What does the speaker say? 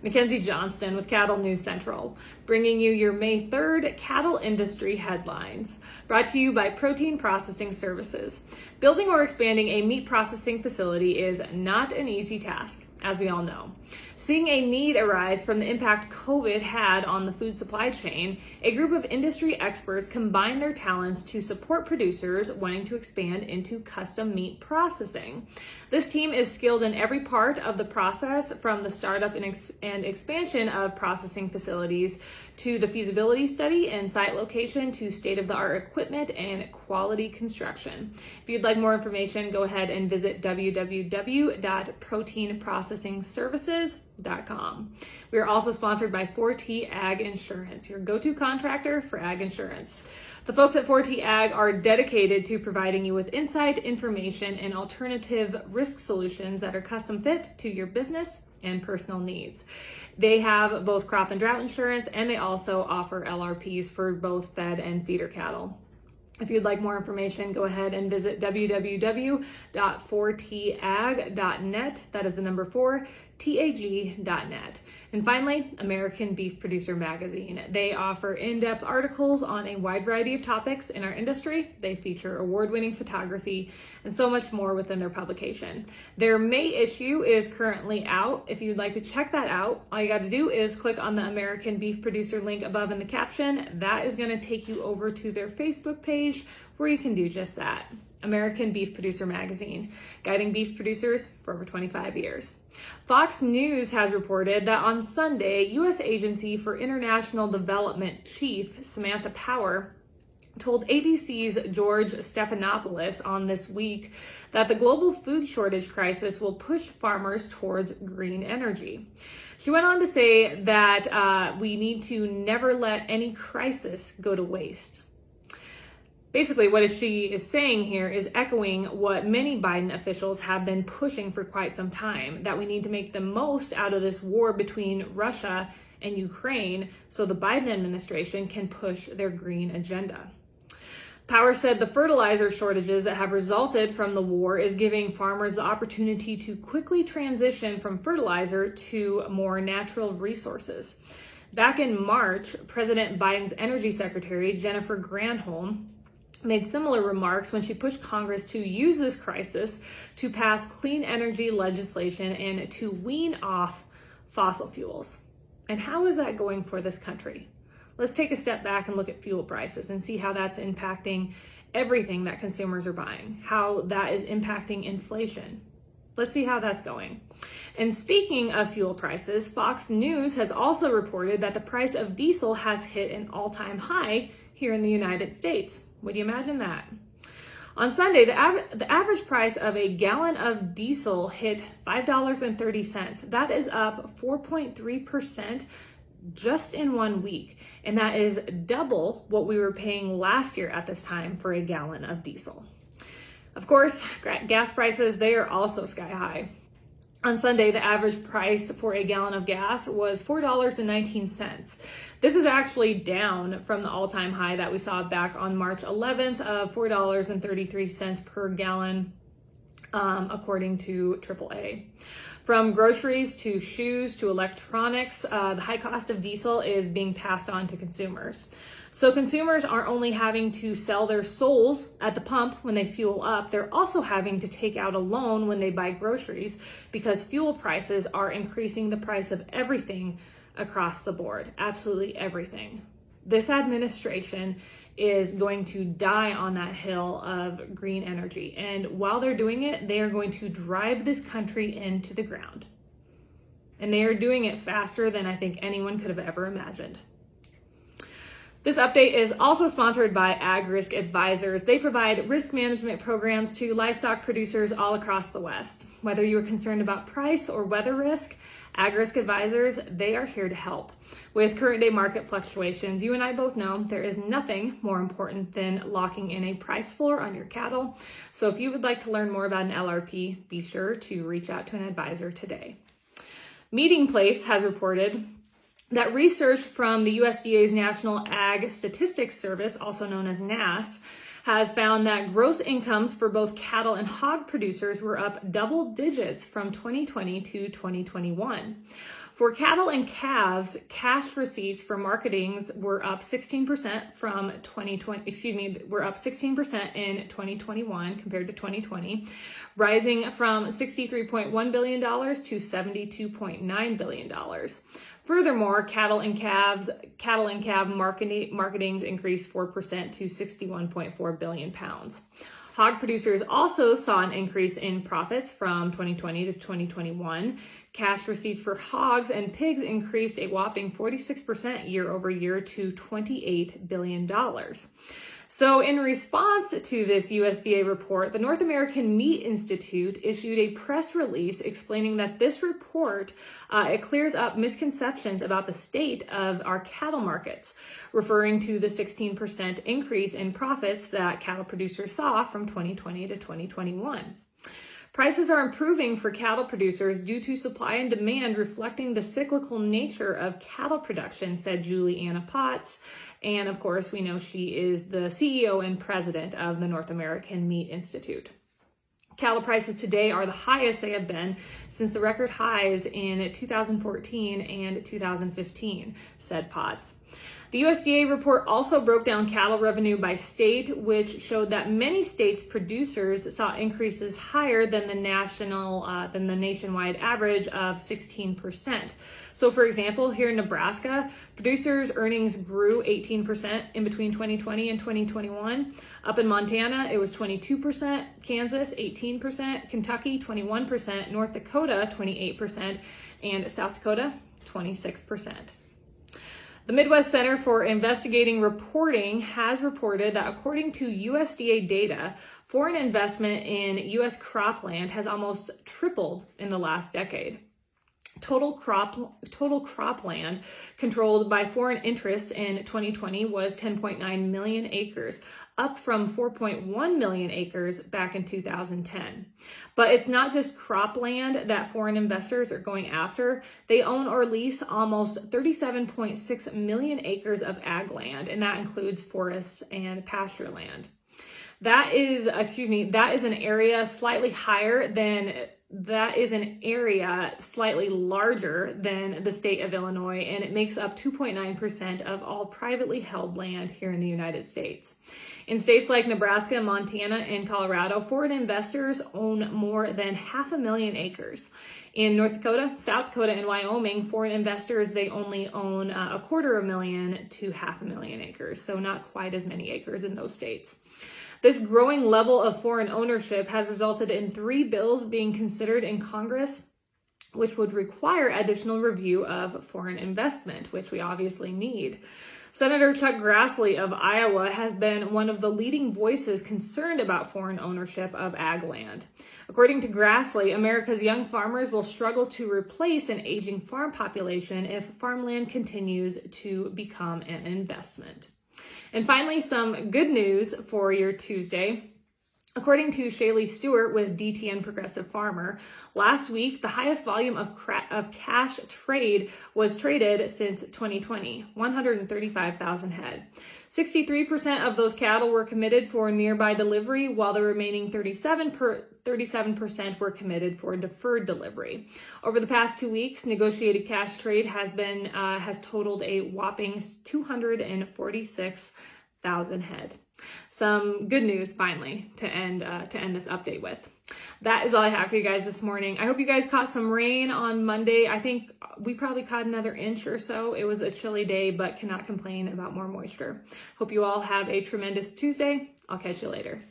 Mackenzie Johnston with Cattle News Central, bringing you your May 3rd cattle industry headlines. Brought to you by Protein Processing Services. Building or expanding a meat processing facility is not an easy task, as we all know. Seeing a need arise from the impact COVID had on the food supply chain, a group of industry experts combined their talents to support producers wanting to expand into custom meat processing. This team is skilled in every part of the process, from the startup and expansion of processing facilities to the feasibility study and site location to state-of-the-art equipment and quality construction. If you'd like more information, go ahead and visit www.proteinprocessingservices.com. We are also sponsored by 4T Ag Insurance, your go-to contractor for ag insurance. The folks at 4T Ag are dedicated to providing you with insight, information, and alternative risk solutions that are custom fit to your business and personal needs. They have both crop and drought insurance, and they also offer LRPs for both fed and feeder cattle. If you'd like more information, go ahead and visit www.4tag.net. That is the number 4, TAG.net. And finally, American Beef Producer Magazine. They offer in-depth articles on a wide variety of topics in our industry. They feature award-winning photography and so much more within their publication. Their May issue is currently out. If you'd like to check that out, all you got to do is click on the American Beef Producer link above in the caption. That is going to take you over to their Facebook page where you can do just that. American Beef Producer Magazine, guiding beef producers for over 25 years. Fox News has reported that on Sunday, U.S. Agency for International Development Chief Samantha Power told ABC's George Stephanopoulos on This Week that the global food shortage crisis will push farmers towards green energy. She went on to say that we need to never let any crisis go to waste. Basically, what she is saying here is echoing what many Biden officials have been pushing for quite some time, that we need to make the most out of this war between Russia and Ukraine so the Biden administration can push their green agenda. Power said the fertilizer shortages that have resulted from the war is giving farmers the opportunity to quickly transition from fertilizer to more natural resources. Back in March, President Biden's Energy Secretary, Jennifer Granholm, made similar remarks when she pushed Congress to use this crisis to pass clean energy legislation and to wean off fossil fuels. And how is that going for this country? Let's take a step back and look at fuel prices and see how that's impacting everything that consumers are buying, how that is impacting inflation. Let's see how that's going. And speaking of fuel prices, Fox News has also reported that the price of diesel has hit an all-time high here in the United States. Would you imagine that? On Sunday, the average price of a gallon of diesel hit $5.30. That is up 4.3% just in 1 week. And that is double what we were paying last year at this time for a gallon of diesel. Of course, gas prices, they are also sky high. On Sunday, the average price for a gallon of gas was $4.19. This is actually down from the all-time high that we saw back on March 11th of $4.33 per gallon, according to AAA. From groceries to shoes to electronics, the high cost of diesel is being passed on to consumers. So consumers aren't only having to sell their souls at the pump when they fuel up, they're also having to take out a loan when they buy groceries because fuel prices are increasing the price of everything across the board, absolutely everything. This administration is going to die on that hill of green energy. And while they're doing it, they are going to drive this country into the ground. And they are doing it faster than I think anyone could have ever imagined. This update is also sponsored by Ag Risk Advisors. They provide risk management programs to livestock producers all across the West. Whether you are concerned about price or weather risk, Ag Risk Advisors, they are here to help. With current day market fluctuations, you and I both know there is nothing more important than locking in a price floor on your cattle. So if you would like to learn more about an LRP, be sure to reach out to an advisor today. Meeting Place has reported that research from the USDA's National Ag Statistics Service, also known as NASS, has found that gross incomes for both cattle and hog producers were up double digits from 2020 to 2021. For cattle and calves, cash receipts for marketings were up 16% from 2020, were up 16% in 2021 compared to 2020, rising from $63.1 billion to $72.9 billion. Furthermore, cattle and calf marketings increased 4% to 61.4 billion pounds. Hog producers also saw an increase in profits from 2020 to 2021. Cash receipts for hogs and pigs increased a whopping 46% year over year to $28 billion. So in response to this USDA report, the North American Meat Institute issued a press release explaining that this report, it clears up misconceptions about the state of our cattle markets, referring to the 16% increase in profits that cattle producers saw from 2020 to 2021. Prices are improving for cattle producers due to supply and demand reflecting the cyclical nature of cattle production, said Julie Anna Potts. And of course, we know she is the CEO and president of the North American Meat Institute. Cattle prices today are the highest they have been since the record highs in 2014 and 2015, said Potts. The USDA report also broke down cattle revenue by state, which showed that many states' producers saw increases higher than the nationwide average of 16%. So, for example, here in Nebraska, producers' earnings grew 18% in between 2020 and 2021. Up in Montana, it was 22%, Kansas 18%, Kentucky 21%, North Dakota 28%, and South Dakota 26%. The Midwest Center for Investigating Reporting has reported that according to USDA data, foreign investment in U.S. cropland has almost tripled in the last decade. Total cropland controlled by foreign interests in 2020 was 10.9 million acres, up from 4.1 million acres back in 2010. But it's not just cropland that foreign investors are going after. They own or lease almost 37.6 million acres of ag land, and that includes forests and pasture land. That is an area slightly larger than the state of Illinois, and it makes up 2.9% of all privately held land here in the United States. In states like Nebraska, Montana, and Colorado, foreign investors own more than 500,000 acres. In North Dakota, South Dakota, and Wyoming, foreign investors, they only own 250,000 to 500,000 acres, so not quite as many acres in those states. This growing level of foreign ownership has resulted in 3 bills being considered in Congress, which would require additional review of foreign investment, which we obviously need. Senator Chuck Grassley of Iowa has been one of the leading voices concerned about foreign ownership of ag land. According to Grassley, America's young farmers will struggle to replace an aging farm population if farmland continues to become an investment. And finally, some good news for your Tuesday. According to Shaylee Stewart with DTN Progressive Farmer, last week, the highest volume of cash trade was traded since 2020, 135,000 head. 63% of those cattle were committed for nearby delivery, while the remaining 37% were committed for deferred delivery. Over the past 2 weeks, negotiated cash trade has totaled a whopping 246,000 head. Some good news finally to end this update with. That is all I have for you guys this morning. I hope you guys caught some rain on Monday. I think we probably caught another inch or so. It was a chilly day, but cannot complain about more moisture. Hope you all have a tremendous Tuesday. I'll catch you later.